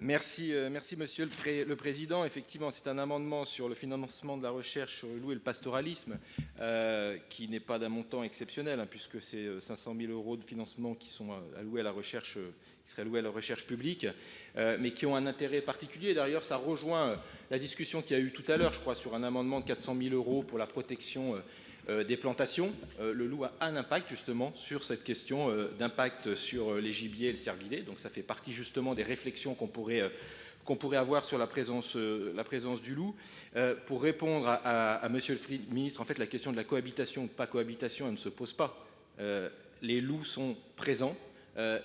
Merci Monsieur le Président. Effectivement, c'est un amendement sur le financement de la recherche sur le loup et le pastoralisme qui n'est pas d'un montant exceptionnel, puisque c'est 500 000 € de financement qui sont alloués à la recherche, qui seraient alloués à la recherche publique, mais qui ont un intérêt particulier. D'ailleurs, ça rejoint la discussion qu'il y a eu tout à l'heure, je crois, sur un amendement de 400 000 € pour la protection des plantations. Le loup a un impact justement sur cette question d'impact sur les gibiers et le cervidé. Donc ça fait partie justement des réflexions qu'on pourrait avoir sur la présence du loup. Pour répondre à Monsieur le ministre, en fait la question de la cohabitation ou de pas cohabitation, elle ne se pose pas. Les loups sont présents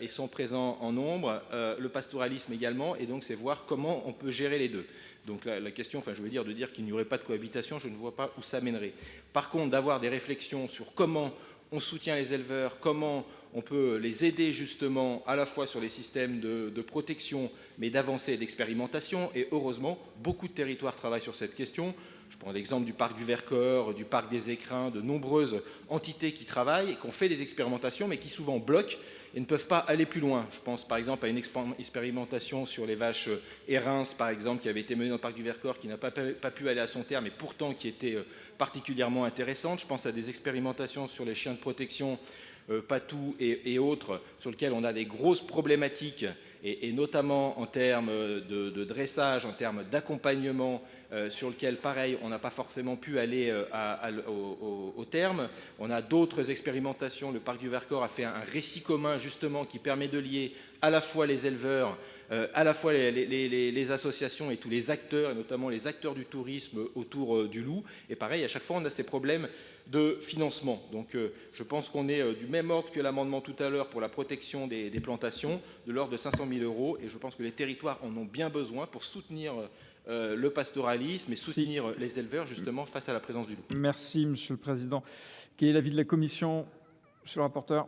et sont présents en nombre, le pastoralisme également, et donc c'est voir comment on peut gérer les deux. Donc la question, enfin je veux dire, de dire qu'il n'y aurait pas de cohabitation, je ne vois pas où ça mènerait. Par contre, d'avoir des réflexions sur comment on soutient les éleveurs, comment on peut les aider justement à la fois sur les systèmes de protection, mais d'avancée et d'expérimentation. Et heureusement, beaucoup de territoires travaillent sur cette question. Je prends l'exemple du parc du Vercors, du parc des Écrins, de nombreuses entités qui travaillent et qui ont fait des expérimentations, mais qui souvent bloquent et ne peuvent pas aller plus loin. Je pense par exemple à une expérimentation sur les vaches érins, par exemple, qui avait été menée dans le parc du Vercors, qui n'a pas pu aller à son terme, mais pourtant qui était particulièrement intéressante. Je pense à des expérimentations sur les chiens de protection, patous et autres, sur lesquels on a des grosses problématiques, et notamment en termes de dressage, en termes d'accompagnement, sur lequel, pareil, on n'a pas forcément pu aller au terme. On a d'autres expérimentations. Le parc du Vercors a fait un récit commun, justement, qui permet de lier à la fois les éleveurs, à la fois les associations et tous les acteurs, et notamment les acteurs du tourisme autour du loup. Et pareil, à chaque fois, on a ces problèmes de financement. Donc je pense qu'on est du même ordre que l'amendement tout à l'heure pour la protection des plantations, de l'ordre de 500 000 €, et je pense que les territoires en ont bien besoin pour soutenir le pastoralisme et soutenir les éleveurs justement face à la présence du loup. Merci Monsieur le Président. Quel est l'avis de la Commission, Monsieur le rapporteur?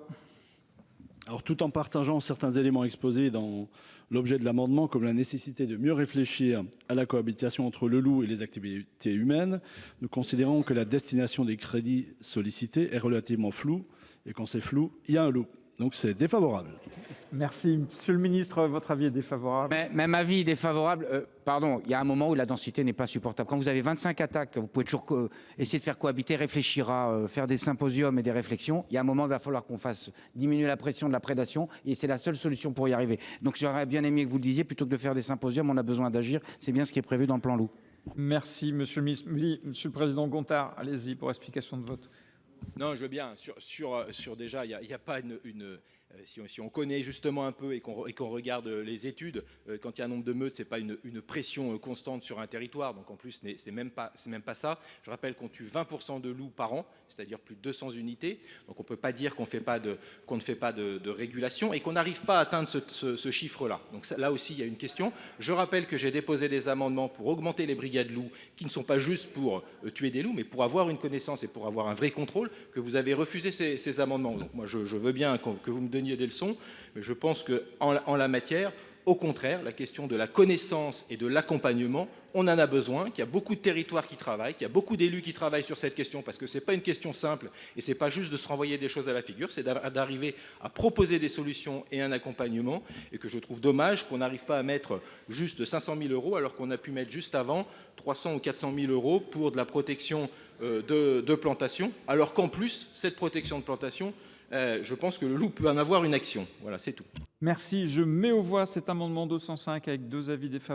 Alors, tout en partageant certains éléments exposés dans l'objet de l'amendement, comme la nécessité de mieux réfléchir à la cohabitation entre le loup et les activités humaines, nous considérons que la destination des crédits sollicités est relativement floue, et quand c'est flou, il y a un loup. Donc c'est défavorable. Merci. Monsieur le ministre, votre avis est défavorable? Même avis défavorable. Pardon, il y a un moment où la densité n'est pas supportable. Quand vous avez 25 attaques, vous pouvez toujours essayer de faire cohabiter, réfléchir à faire des symposiums et des réflexions. Il y a un moment où il va falloir qu'on fasse diminuer la pression de la prédation, et c'est la seule solution pour y arriver. Donc j'aurais bien aimé que vous le disiez, plutôt que de faire des symposiums, on a besoin d'agir. C'est bien ce qui est prévu dans le plan loup. Merci, Monsieur le ministre. Oui, Monsieur le Président Gontard, allez-y pour explication de vote. Non, je veux bien. Déjà, il n'y a pas si on connaît justement un peu et qu'on regarde les études, quand il y a un nombre de meutes, ce n'est pas une pression constante sur un territoire. Donc en plus, c'est même pas ça. Je rappelle qu'on tue 20% de loups par an, c'est-à-dire plus de 200 unités. Donc on ne peut pas dire qu'on ne fait pas de régulation et qu'on n'arrive pas à atteindre ce chiffre-là. Donc là aussi, il y a une question. Je rappelle que j'ai déposé des amendements pour augmenter les brigades loups, qui ne sont pas juste pour tuer des loups, mais pour avoir une connaissance et pour avoir un vrai contrôle, que vous avez refusé ces amendements. Donc moi, je veux bien que vous me donniez des leçons, mais je pense qu'en la matière, au contraire, la question de la connaissance et de l'accompagnement, on en a besoin, qu'il y a beaucoup de territoires qui travaillent, qu'il y a beaucoup d'élus qui travaillent sur cette question, parce que ce n'est pas une question simple, et ce n'est pas juste de se renvoyer des choses à la figure, c'est d'arriver à proposer des solutions et un accompagnement, et que je trouve dommage qu'on n'arrive pas à mettre juste 500 000 €, alors qu'on a pu mettre juste avant 300 ou 400 000 € pour de la protection de plantation, alors qu'en plus, cette protection de plantation, je pense que le loup peut en avoir une action. Voilà, c'est tout. Merci. Je mets aux voix cet amendement 205 avec deux avis défavorables.